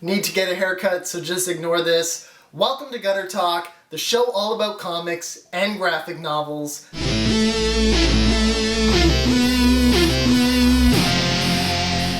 Need to get a haircut, so just ignore this. Welcome to Gutter Talk, the show all about comics and graphic novels.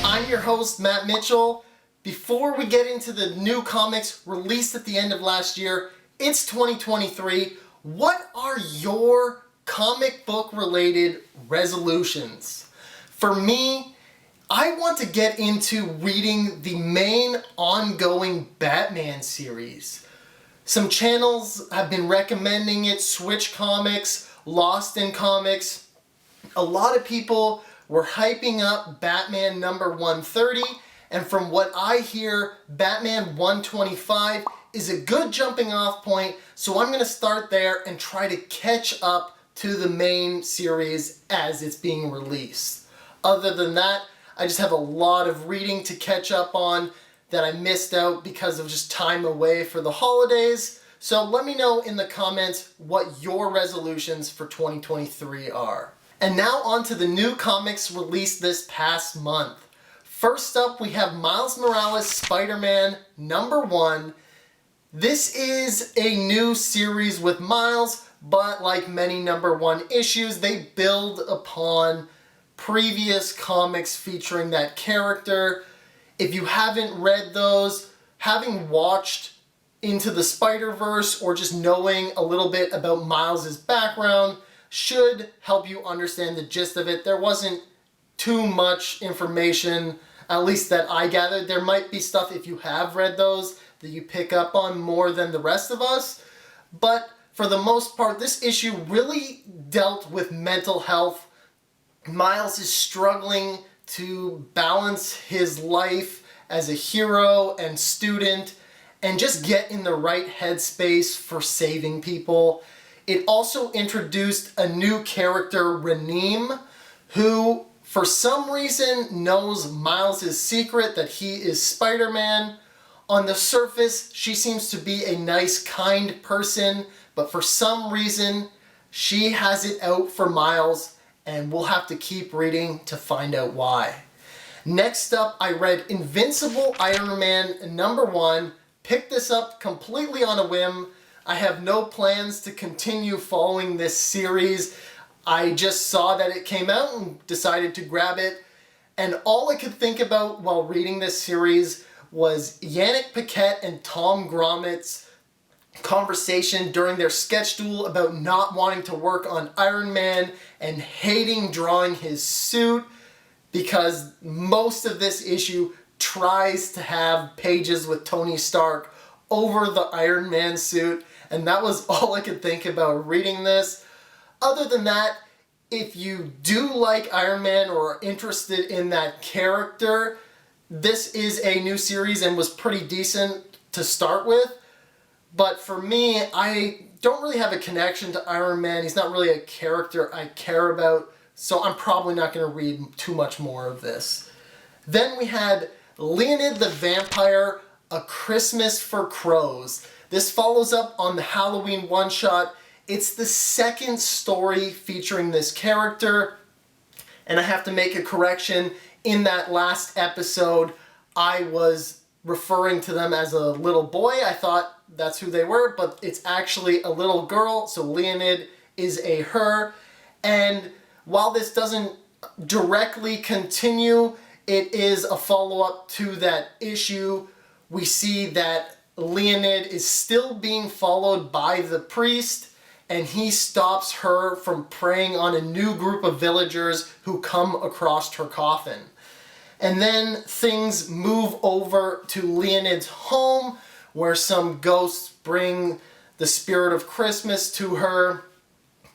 I'm your host, Matt Mitchell. Before we get into the new comics released at the end of last year, it's 2023. What are your comic book related resolutions? For me, I want to get into reading the main ongoing Batman series. Some channels have been recommending it, Switch Comics, Lost in Comics. A lot of people were hyping up Batman number 130, and from what I hear, Batman 125 is a good jumping off point, so I'm going to start there and try to catch up to the main series as it's being released. Other than that, I just have a lot of reading to catch up on that I missed out because of just time away for the holidays. So let me know in the comments what your resolutions for 2023 are. And now on to the new comics released this past month. First up, we have Miles Morales' Spider-Man number 1. This is a new series with Miles, but like many number 1 issues, they build upon previous comics featuring that character. If you haven't read those, having watched Into the Spider-Verse or just knowing a little bit about Miles' background should help you understand the gist of it. There wasn't too much information, at least that I gathered. There might be stuff, if you have read those, that you pick up on more than the rest of us. But for the most part, this issue really dealt with mental health. Miles is struggling to balance his life as a hero and student and just get in the right headspace for saving people. It also introduced a new character, Raneem, who for some reason knows Miles' secret that he is Spider-Man. On the surface, she seems to be a nice, kind person, but for some reason, she has it out for Miles, and we'll have to keep reading to find out why. Next up, I read Invincible Iron Man number 1. Picked this up completely on a whim. I have no plans to continue following this series. I just saw that it came out and decided to grab it. And all I could think about while reading this series was Yannick Paquette and Tom Grommett's conversation during their sketch duel about not wanting to work on Iron Man and hating drawing his suit, because most of this issue tries to have pages with Tony Stark over the Iron Man suit, and that was all I could think about reading this. Other than that, if you do like Iron Man or are interested in that character, this is a new series and was pretty decent to start with. But for me, I don't really have a connection to Iron Man. He's not really a character I care about, so I'm probably not going to read too much more of this. Then we had Leonide the Vampyr, A Christmas for Crows. This follows up on the Halloween one-shot. It's the second story featuring this character, and I have to make a correction. In that last episode, I was referring to them as a little boy. I thought that's who they were, but it's actually a little girl, so Leonide is a her. And while this doesn't directly continue, it is a follow-up to that issue. We see that Leonide is still being followed by the priest, and he stops her from preying on a new group of villagers who come across her coffin. And then things move over to Leonide's home, where some ghosts bring the spirit of Christmas to her.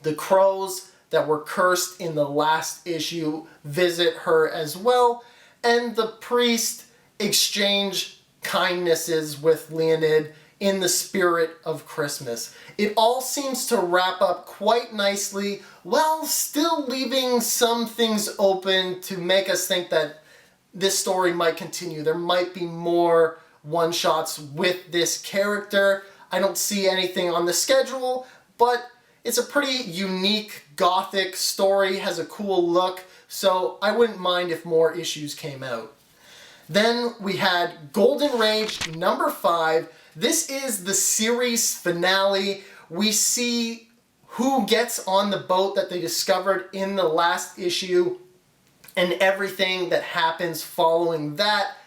The crows that were cursed in the last issue visit her as well, and the priest exchange kindnesses with Leonide in the spirit of Christmas. It all seems to wrap up quite nicely, while still leaving some things open to make us think that this story might continue. There might be more one-shots with this character. I don't see anything on the schedule, but it's a pretty unique gothic story, has a cool look, so I wouldn't mind if more issues came out. Then we had Golden Rage number 5. This is the series finale. We see who gets on the boat that they discovered in the last issue and everything that happens following that.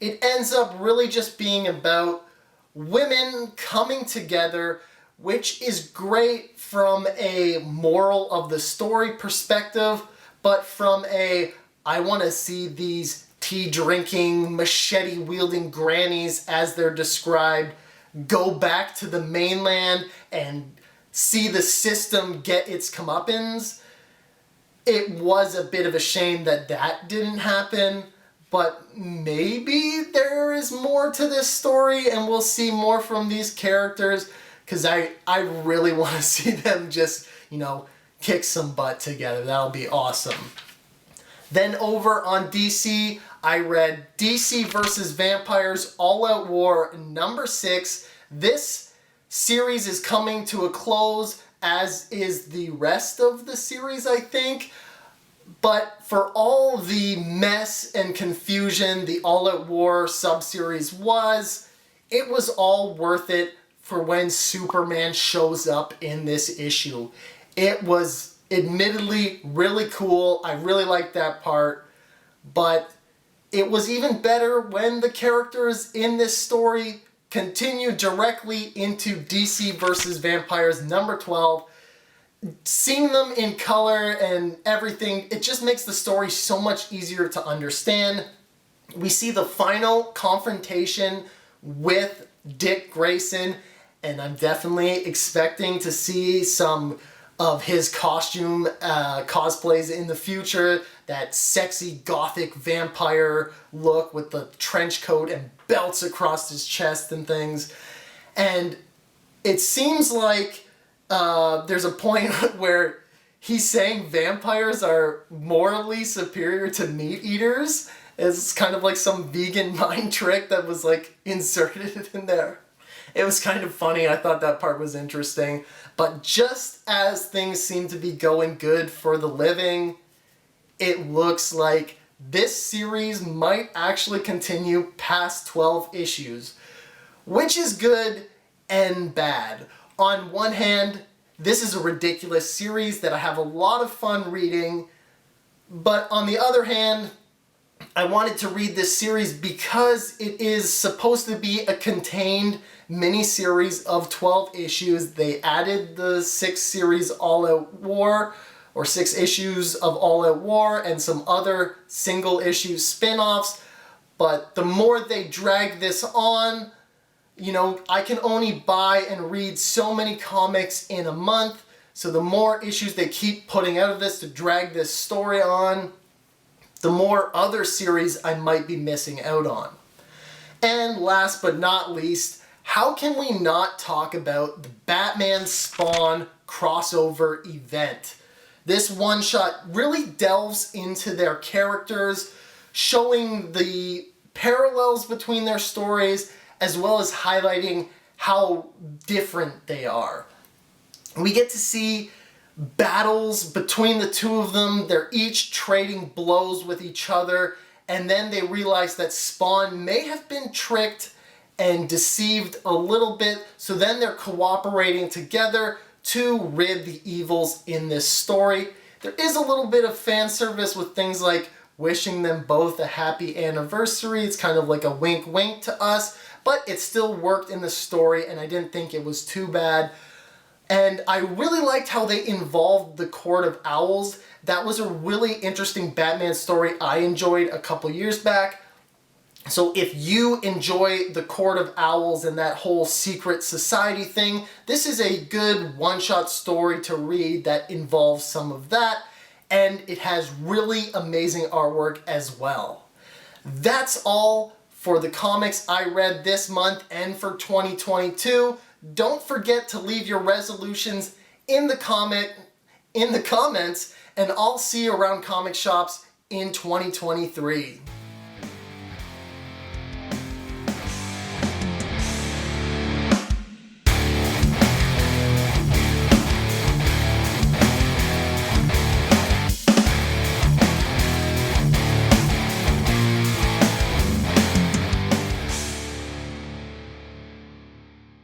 It ends up really just being about women coming together, which is great from a moral of the story perspective, but from a, I want to see these tea drinking, machete wielding grannies as they're described go back to the mainland and see the system get its comeuppance. It was a bit of a shame that that didn't happen, but maybe there is more to this story and we'll see more from these characters, because I really want to see them just, kick some butt together. That'll be awesome. Then over on DC, I read DC vs. Vampyrs All Out War number 6. This series is coming to a close, as is the rest of the series, I think. But for all the mess and confusion the All Out War sub-series was, it was all worth it for when Superman shows up in this issue. It was admittedly really cool. I really liked that part. But it was even better when the characters in this story continue directly into DC vs. Vampyrs number 12. Seeing them in color and everything, it just makes the story so much easier to understand. We see the final confrontation with Dick Grayson, and I'm definitely expecting to see some of his costume cosplays in the future. That sexy gothic vampire look with the trench coat and belts across his chest and things. And it seems like there's a point where he's saying vampires are morally superior to meat eaters. It's kind of like some vegan mind trick that was inserted in there. It was kind of funny. I thought that part was interesting. But just as things seem to be going good for the living, it looks like this series might actually continue past 12 issues, which is good and bad. On one hand, this is a ridiculous series that I have a lot of fun reading, but on the other hand, I wanted to read this series because it is supposed to be a contained mini-series of 12 issues. They added the 6 series All Out War, or 6 issues of All Out War, and some other single issue spin-offs, but the more they drag this on, I can only buy and read so many comics in a month, so the more issues they keep putting out of this to drag this story on, the more other series I might be missing out on. And last but not least, how can we not talk about the Batman Spawn crossover event? This one-shot really delves into their characters, showing the parallels between their stories, as well as highlighting how different they are. We get to see battles between the two of them. They're each trading blows with each other, and then they realize that Spawn may have been tricked and deceived a little bit, so then they're cooperating together to rid the evils in this story. There is a little bit of fan service with things like wishing them both a happy anniversary. It's kind of like a wink wink to us, but it still worked in the story and I didn't think it was too bad. And I really liked how they involved the Court of Owls. That was a really interesting Batman story I enjoyed a couple years back. So if you enjoy the Court of Owls and that whole secret society thing, this is a good one-shot story to read that involves some of that, and it has really amazing artwork as well. That's all for the comics I read this month and for 2022. Don't forget to leave your resolutions in the comments, and I'll see you around comic shops in 2023.